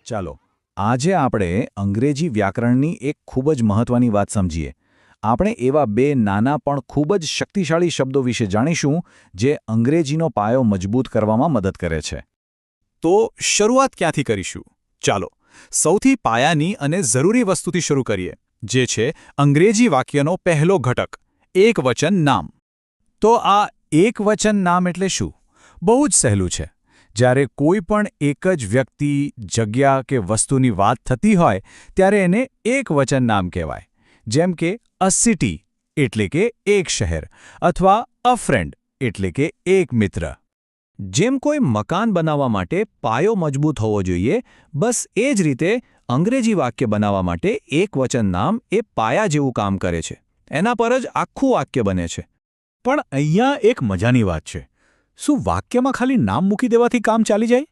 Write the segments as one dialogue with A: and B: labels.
A: ચાલો આજે આપણે અંગ્રેજી વ્યાકરણની એક ખૂબ જ મહત્વની વાત સમજીએ. આપણે એવા બે નાના પણ ખૂબ જ શક્તિશાળી શબ્દો વિશે જાણીશું જે અંગ્રેજીનો પાયો મજબૂત કરવામાં મદદ કરે છે.
B: તો શરૂઆત ક્યાંથી કરીશું? ચાલો સૌથી પાયાની અને જરૂરી વસ્તુથી શરૂ કરીએ, જે છે અંગ્રેજી વાક્યનો પહેલો ઘટક, એકવચન નામ.
A: તો આ એકવચન નામ એટલે શું? બહુ જ સહેલું છે. જ્યારે કોઈ પણ એક જ વ્યક્તિ, જગ્યા કે વસ્તુની વાત થતી હોય ત્યારે એને એકવચન નામ કહેવાય. જેમ કે અ સિટી એટલે કે એક શહેર, અથવા અ ફ્રેન્ડ એટલે કે એક મિત્ર.
C: જેમ કોઈ મકાન બનાવવા માટે પાયો મજબૂત હોવો જોઈએ, બસ એ જ રીતે અંગ્રેજી વાક્ય બનાવવા માટે એકવચન નામ એ પાયા જેવું કામ કરે છે. એના પર જ આખું વાક્ય બને છે.
A: પણ અહીંયા એક મજાની વાત છે. શું વાક્યમાં ખાલી નામ મૂકી દેવાથી કામ ચાલી જાય?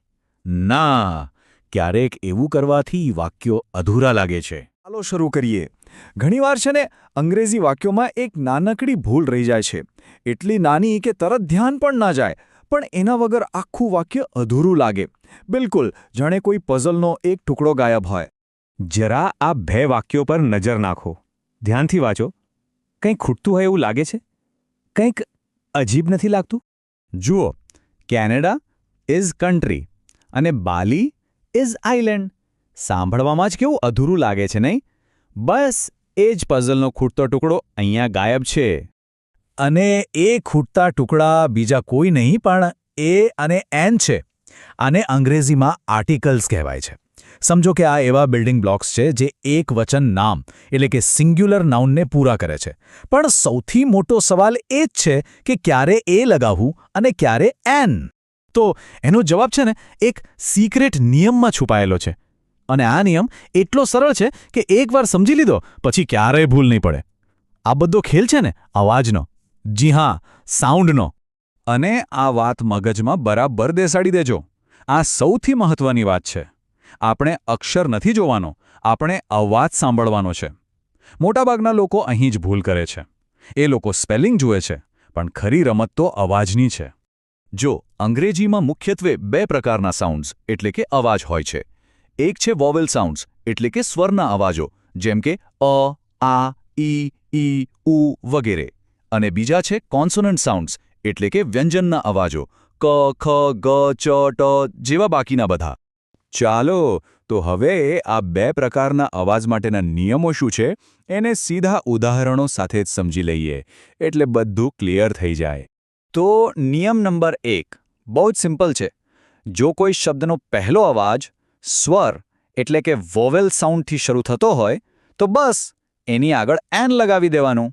A: ના, ક્યારેક એવું કરવાથી વાક્યો અધૂરા લાગે છે. ચાલો શરૂ કરીએ. ઘણીવાર છે ને અંગ્રેજી વાક્યોમાં એક નાનકડી ભૂલ રહી જાય છે. એટલી નાની કે તરત ધ્યાન પણ ના જાય, પણ એના વગર આખું વાક્ય અધૂરું લાગે. બિલકુલ જાણે કોઈ પઝલનો એક ટુકડો ગાયબ હોય.
C: જરા આ બે વાક્યો પર નજર નાખો. ધ્યાનથી વાંચો. કંઈક ખૂટતું હોય એવું લાગે છે? કંઈક અજીબ નથી લાગતું?
A: જુઓ, કેનેડા ઇઝ કન્ટ્રી અને બાલી ઇઝ આઇલેન્ડ. સાંભળવામાં જ કેવું અધૂરું લાગે છે, નહીં? બસ એ જ પઝલનો ખૂટતો ટુકડો અહીંયા ગાયબ છે. અને એ ખૂટતા ટુકડા બીજા કોઈ નહીં પણ એ અને એન છે. આને અંગ્રેજીમાં આર્ટિકલ્સ કહેવાય છે. સમજો કે આ એવા બિલ્ડિંગ બ્લોક્સ છે જે એકવચન નામ એટલે કે સિંગ્યુલર નાઉનને પૂરા કરે છે. પણ સૌથી મોટો સવાલ એ જ છે કે ક્યારે એ લગાવવું અને ક્યારે એન. તો એનો જવાબ છે ને એક સિક્રેટ નિયમમાં છુપાયેલો છે. અને આ નિયમ એટલો સરળ છે કે એકવાર સમજી લીધો પછી ક્યારેય ભૂલ નહીં પડે. આ બધો ખેલ છે ને અવાજનો. જી હા, સાઉન્ડનો. અને આ વાત મગજમાં બરાબર બેસાડી દેજો. આ સૌથી મહત્વની વાત છે. આપણે અક્ષર નથી જોવાનો, આપણે અવાજ સાંભળવાનો છે. મોટાભાગના લોકો અહીં જ ભૂલ કરે છે. એ લોકો સ્પેલિંગ જુએ છે, પણ ખરી રમત તો અવાજની છે. જો અંગ્રેજીમાં મુખ્યત્વે બે પ્રકારના સાઉન્ડ્સ એટલે કે અવાજ હોય છે. એક છે વોવેલ સાઉન્ડ્સ એટલે કે સ્વરના અવાજો, જેમ કે અ, આ, ઈ, ઉ વગેરે. અને બીજા છે કોન્સોનન્ટ સાઉન્ડ્સ એટલે કે વ્યંજનના અવાજો, ક, ખ, ગ, ચ, ટ જેવા બાકીના બધા. ચાલો તો હવે આ બે પ્રકારના અવાજ માટેના નિયમો શું છે એને સીધા ઉદાહરણો સાથે જ સમજી લઈએ, એટલે બધું ક્લિયર થઈ જાય. તો નિયમ નંબર 1 બહુ જ સિમ્પલ છે. જો કોઈ શબ્દનો પહેલો અવાજ સ્વર એટલે કે વોવેલ સાઉન્ડથી શરૂ થતો હોય તો બસ એની આગળ એન લગાવી દેવાનું.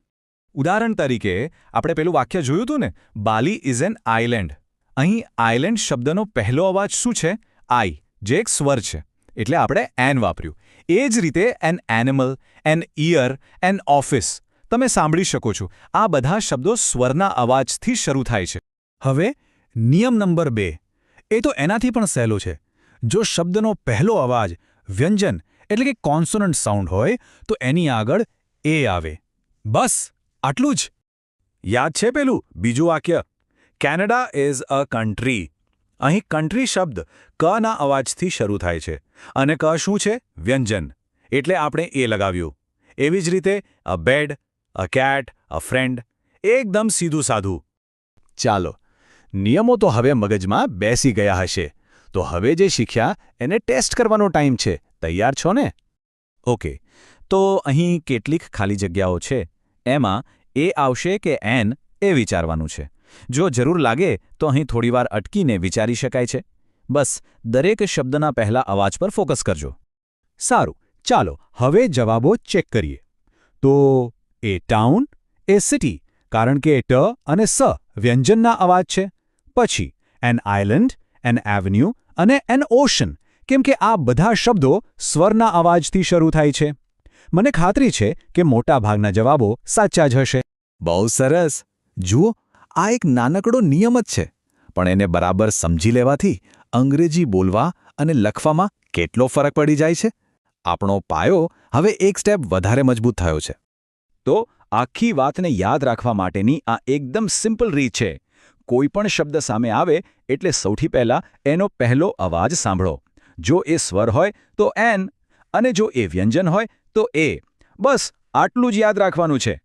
A: ઉદાહરણ તરીકે આપણે પેલું વાક્ય જોયું હતું ને, બાલી ઇઝ એન આઇલેન્ડ. અહીં આઇલેન્ડ શબ્દનો પહેલો અવાજ શું છે? આઈ, જે એક સ્વર છે, એટલે આપણે એન વાપર્યું. એ જ રીતે an animal, an ear, an office તમે સાંભળી શકો છો. આ બધા શબ્દો સ્વરના અવાજથી શરૂ થાય છે. હવે નિયમ નંબર 2 એ તો એનાથી પણ સહેલો છે. જો શબ્દનો પહેલો અવાજ વ્યંજન એટલે કે કોન્સોનન્ટ સાઉન્ડ હોય તો એની આગળ એ આવે. બસ આટલું જ. યાદ છે પેલું બીજું વાક્ય, કેનેડા ઇઝ અ કન્ટ્રી. અહીં કન્ટ્રી શબ્દ કના અવાજથી શરૂ થાય છે અને ક શું છે? વ્યંજન, એટલે આપણે એ લગાવ્યું. એવી જ રીતે a bed, a cat, a friend. એકદમ સીધું સાધું. ચાલો, નિયમો તો હવે મગજમાં બેસી ગયા હશે. તો હવે જે શીખ્યા એને ટેસ્ટ કરવાનો ટાઈમ છે. તૈયાર છો ને? ઓકે, તો અહીં કેટલીક ખાલી જગ્યાઓ છે. એમાં એ આવશે કે એન એ વિચારવાનું છે. જો જરૂર લાગે તો અહીં થોડીવાર અટકીને વિચારી શકાય છે. બસ દરેક શબ્દના પહેલા અવાજ પર ફોકસ કરજો. સારું, ચાલો હવે જવાબો ચેક કરીએ. તો એ ટાઉન, એ સિટી, કારણ કે ટ અને સ વ્યંજનના અવાજ છે. પછી એન આઇલેન્ડ, એન એવન્યુ અને એન ઓશન, કેમ કે આ બધા શબ્દો સ્વરના અવાજથી શરૂ થાય છે. મને ખાતરી છે કે મોટાભાગના જવાબો સાચા જ હશે. બહુ સરસ. જુઓ, આ એક નાનકડો નિયમ જ છે, પણ એને બરાબર સમજી લેવાથી અંગ્રેજી બોલવા અને લખવામાં કેટલો ફરક પડી જાય છે. આપણો પાયો હવે એક સ્ટેપ વધારે મજબૂત થયો છે. તો આખી વાતને યાદ રાખવા માટેની આ એકદમ સિમ્પલ રીત છે. કોઈ પણ શબ્દ સામે આવે એટલે સૌથી પહેલા એનો પહેલો અવાજ સાંભળો.
C: જો એ સ્વર હોય તો એન, અને જો એ વ્યંજન હોય તો એ. બસ આટલું જ યાદ રાખવાનું છે.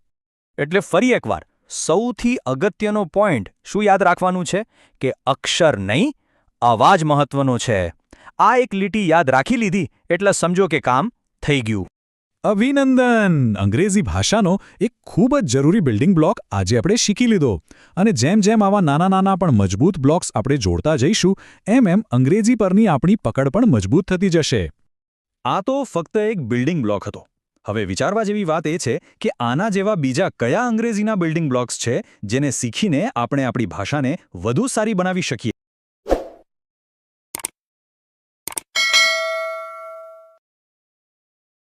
C: એટલે ફરી એકવાર, સૌથી અગત્યનો પોઈન્ટ શું યાદ રાખવાનું છે કે અક્ષર નહીં, અવાજ મહત્વનો છે. આ એક લીટી યાદ રાખી લીધી એટલે સમજો કે કામ થઈ ગયું.
B: અભિનંદન! અંગ્રેજી ભાષાનો એક ખૂબ જ જરૂરી બિલ્ડિંગ બ્લોક આજે આપણે શીખી લીધો. અને જેમ જેમ આવા નાના નાના પણ મજબૂત બ્લોક્સ આપણે જોડતા જઈશું, એમ અંગ્રેજી પરની આપણી પકડ પણ મજબૂત થતી જશે.
C: આ તો ફક્ત એક બિલ્ડિંગ બ્લોક હતો. હવે વિચારવા જેવી વાત એ છે કે આના જેવા બીજા કયા અંગ્રેજીના બિલ્ડિંગ બ્લોક્સ છે જેને શીખીને આપણે આપણી ભાષાને વધુ સારી બનાવી શકીએ.